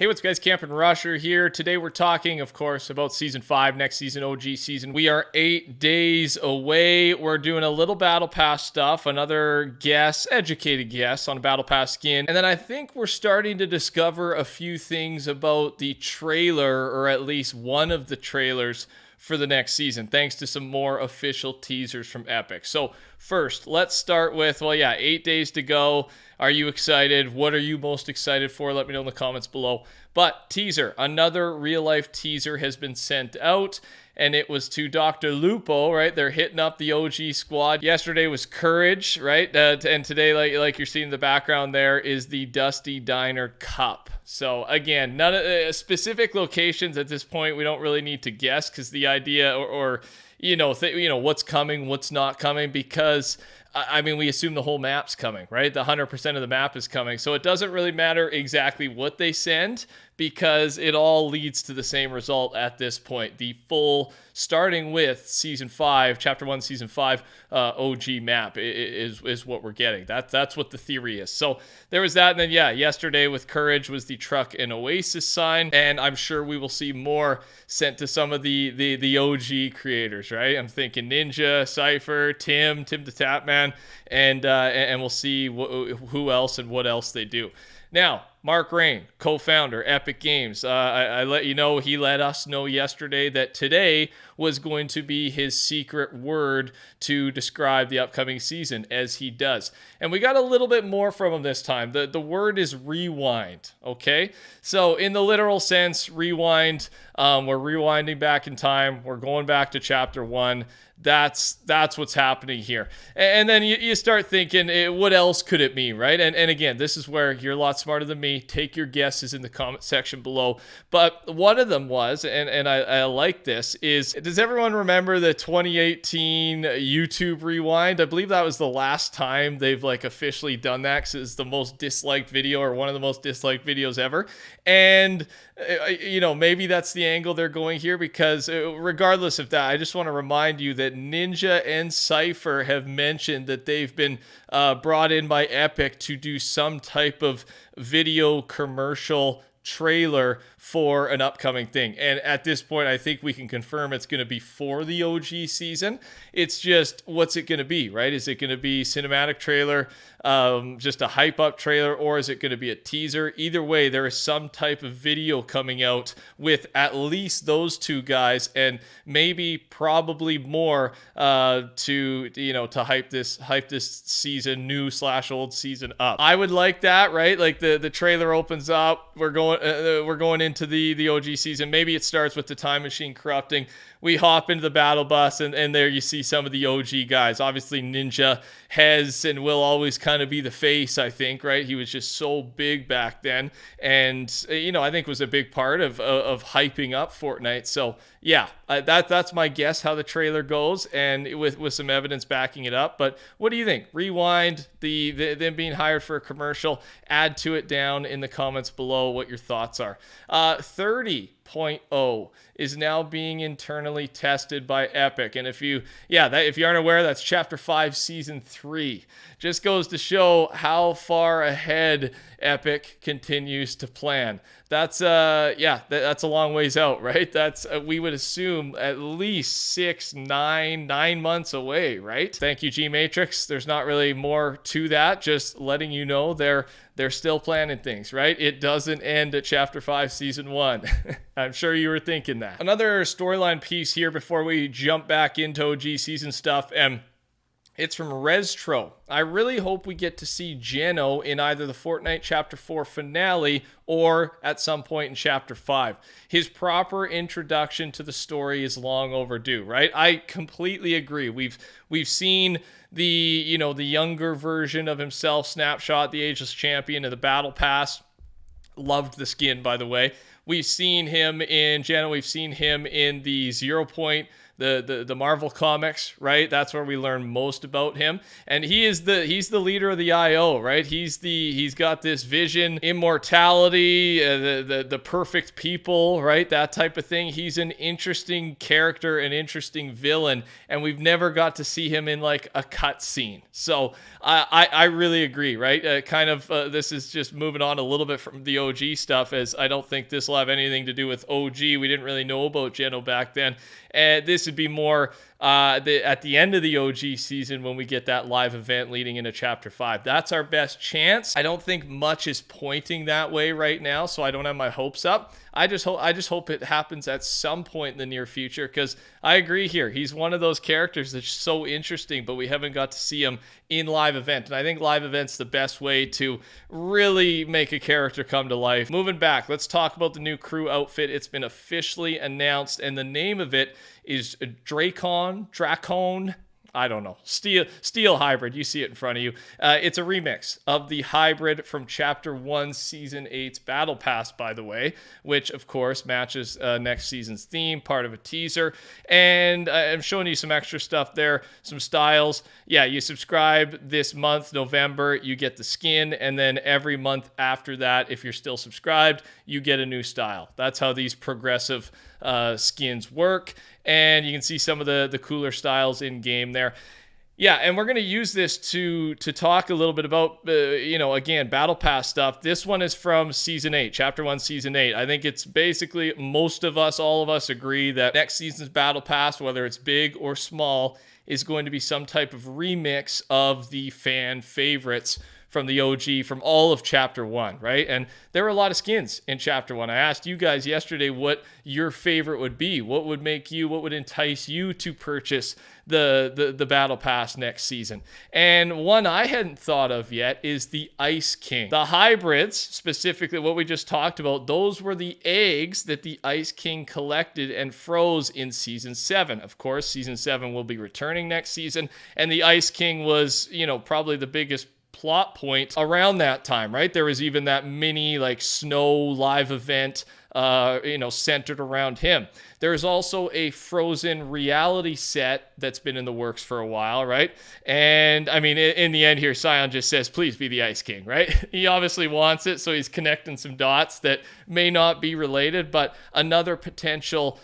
Hey, what's up, guys? TheCampingRusher here. Today we're talking, of course, about Season 5, next season, OG season. We are 8 days away. We're doing a little Battle Pass stuff, another educated guess on Battle Pass skin. And then I think we're starting to discover a few things about the trailer, or at least one of the trailers for the next season, thanks to some more official teasers from Epic. So first, let's start with, 8 days to go. Are you excited? What are you most excited for? Let me know in the comments below. But teaser, another real life teaser has been sent out, and it was to Dr. Lupo, right? They're hitting up the OG squad. Yesterday was Courage, right? And today, like you're seeing in the background there, is the Dusty Diner Cup. So again, none of specific locations at this point. We don't really need to guess because the idea or what's coming, what's not coming, because we assume the whole map's coming, right? The 100% of the map is coming. So it doesn't really matter exactly what they send because it all leads to the same result at this point. The full, starting with Season 5, Chapter 1, Season 5 OG map is what we're getting. That's what the theory is. So there was that. And then, yesterday with Courage was the Truck and Oasis sign. And I'm sure we will see more sent to some of the OG creators, right? I'm thinking Ninja, Cypher, Tim the Tapman, and we'll see who else and what else they do. Now, Mark Rain, co-founder, Epic Games. I let you know, he let us know yesterday that today was going to be his secret word to describe the upcoming season, as he does. And we got a little bit more from him this time. The word is rewind, okay? So in the literal sense, rewind, we're rewinding back in time. We're going back to Chapter 1. That's what's happening here. And then you start thinking, what else could it mean, right? And again, this is where you're a lot smarter than me. Take your guesses in the comment section below. But one of them was, and I like this, is, does everyone remember the 2018 YouTube Rewind? I believe that was the last time they've officially done that, because it's the most disliked video, or one of the most disliked videos ever. And maybe that's the angle they're going here, because regardless of that, I just want to remind you that Ninja and Cypher have mentioned that they've been brought in by Epic to do some type of video commercial trailer for an upcoming thing. And at this point, I think we can confirm it's going to be for the OG season. It's just, what's it going to be, right? Is it going to be cinematic trailer, just a hype up trailer, or is it going to be a teaser? Either way, there is some type of video coming out with at least those two guys, and maybe probably more to hype this season, new/old season up. I would like that, right? Like the trailer opens up, we're going into the OG season. Maybe it starts with the time machine corrupting. We hop into the battle bus, and there you see some of the OG guys. Obviously, Ninja has and will always kind of be the face, I think, right? He was just so big back then, and I think was a big part of hyping up Fortnite. So yeah, that's my guess how the trailer goes, and with some evidence backing it up. But what do you think? Rewind, them being hired for a commercial. Add to it down in the comments below what your thoughts are. 30.0 is now being internally tested by Epic. And if you aren't aware, that's Chapter 5, Season 3. Just goes to show how far ahead Epic continues to plan. That's that's a long ways out, right? That's we would assume at least 9 months away, right? Thank you, G Matrix. There's not really more to that, just letting you know they're still planning things, right? It doesn't end at Chapter 5, Season 1. I'm sure you were thinking that. Another storyline piece here before we jump back into OG season stuff, and it's from Restro. I really hope we get to see Geno in either the Fortnite Chapter 4 finale or at some point in Chapter 5. His proper introduction to the story is long overdue, right? I completely agree. We've seen the younger version of himself, Snapshot, the Ageless Champion, in the Battle Pass. Loved the skin, by the way. We've seen him in Jano. We've seen him in the 0 Point, the Marvel comics, right? That's where we learn most about him. And he's the leader of the IO, right? He's got this vision, immortality, the perfect people, right? That type of thing. He's an interesting character, an interesting villain, and we've never got to see him in like a cut scene. So I really agree, right? This is just moving on a little bit from the OG stuff, as I don't think this will have anything to do with OG. We didn't really know about Jeno back then. And this would be more at the end of the OG season when we get that live event leading into Chapter 5. That's our best chance. I don't think much is pointing that way right now, so I don't have my hopes up. I just hope it happens at some point in the near future, because I agree here. He's one of those characters that's so interesting, but we haven't got to see him in live event. And I think live event's the best way to really make a character come to life. Moving back, let's talk about the new crew outfit. It's been officially announced, and the name of it is Dracon. I don't know. Steel Hybrid. You see it in front of you. It's a remix of the Hybrid from Chapter 1, Season 8's Battle Pass, by the way, which, of course, matches next season's theme, part of a teaser. And I'm showing you some extra stuff there, some styles. Yeah, you subscribe this month, November, you get the skin, and then every month after that, if you're still subscribed, you get a new style. That's how these progressive skins work. And you can see some of the cooler styles in game there. Yeah, and we're going to use this to talk a little bit about, again, Battle Pass stuff. This one is from Season 8, Chapter 1, Season 8. I think it's basically all of us agree that next season's Battle Pass, whether it's big or small, is going to be some type of remix of the fan favorites from the OG, from all of Chapter 1, right? And there were a lot of skins in Chapter 1. I asked you guys yesterday what your favorite would be. What would entice you to purchase the Battle Pass next season? And one I hadn't thought of yet is the Ice King. The hybrids, specifically what we just talked about, those were the eggs that the Ice King collected and froze in Season 7. Of course, Season 7 will be returning next season, and the Ice King was, probably the biggest plot point around that time, right? There was even that mini snow live event centered around him. There's also a Frozen reality set that's been in the works for a while, right? And I mean, in the end here, Sion just says, please be the Ice King, right? He obviously wants it, so he's connecting some dots that may not be related, but another potential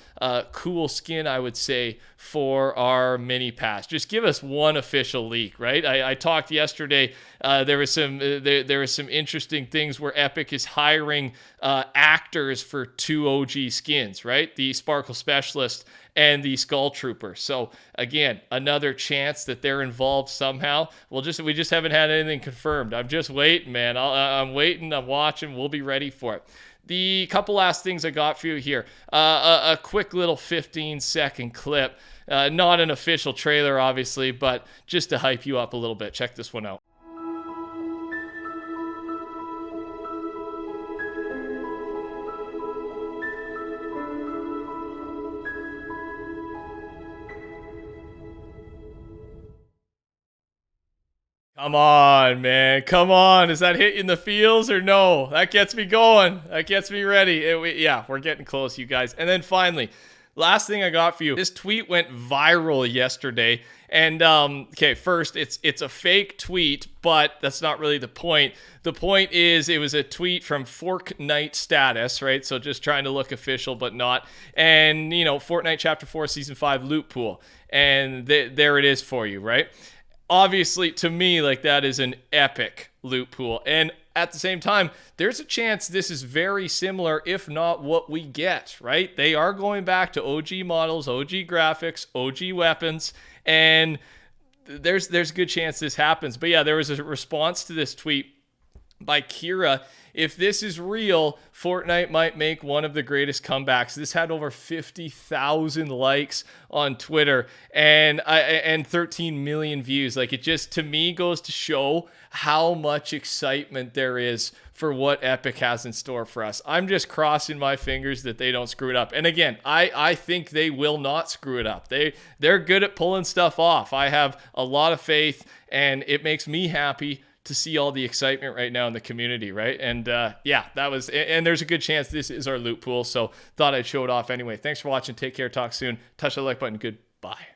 cool skin, I would say, for our mini pass. Just give us one official leak, right? I talked yesterday, there was some interesting things where Epic is hiring actors for 2 OG skins, right? The Sparkle Specialist and the Skull Trooper. So again, another chance that they're involved somehow. We just haven't had anything confirmed. I'm just waiting, man. I'm waiting. I'm watching. We'll be ready for it. The couple last things I got for you here. A quick little 15-second clip. Not an official trailer, obviously, but just to hype you up a little bit. Check this one out. Come on, man. Come on. Is that hitting the feels or no? That gets me going. That gets me ready. We're getting close, you guys. And then finally, last thing I got for you. This tweet went viral yesterday. And, first, it's a fake tweet, but that's not really the point. The point is it was a tweet from Fortnite status, right? So just trying to look official, but not. And, Fortnite Chapter 4, Season 5 loot pool. And there it is for you, right? Obviously, to me, that is an epic loot pool. And at the same time, there's a chance this is very similar, if not what we get, right? They are going back to OG models, OG graphics, OG weapons, and there's a good chance this happens. But yeah, there was a response to this tweet by Kira. If this is real, Fortnite might make one of the greatest comebacks. This had over 50,000 likes on Twitter and 13 million views. It just, to me, goes to show how much excitement there is for what Epic has in store for us. I'm just crossing my fingers that they don't screw it up. And again, I think they will not screw it up. They're good at pulling stuff off. I have a lot of faith, and it makes me happy to see all the excitement right now in the community, right? And yeah, that was, and there's a good chance this is our loot pool. So thought I'd show it off anyway. Thanks for watching. Take care. Talk soon. Touch the like button. Goodbye.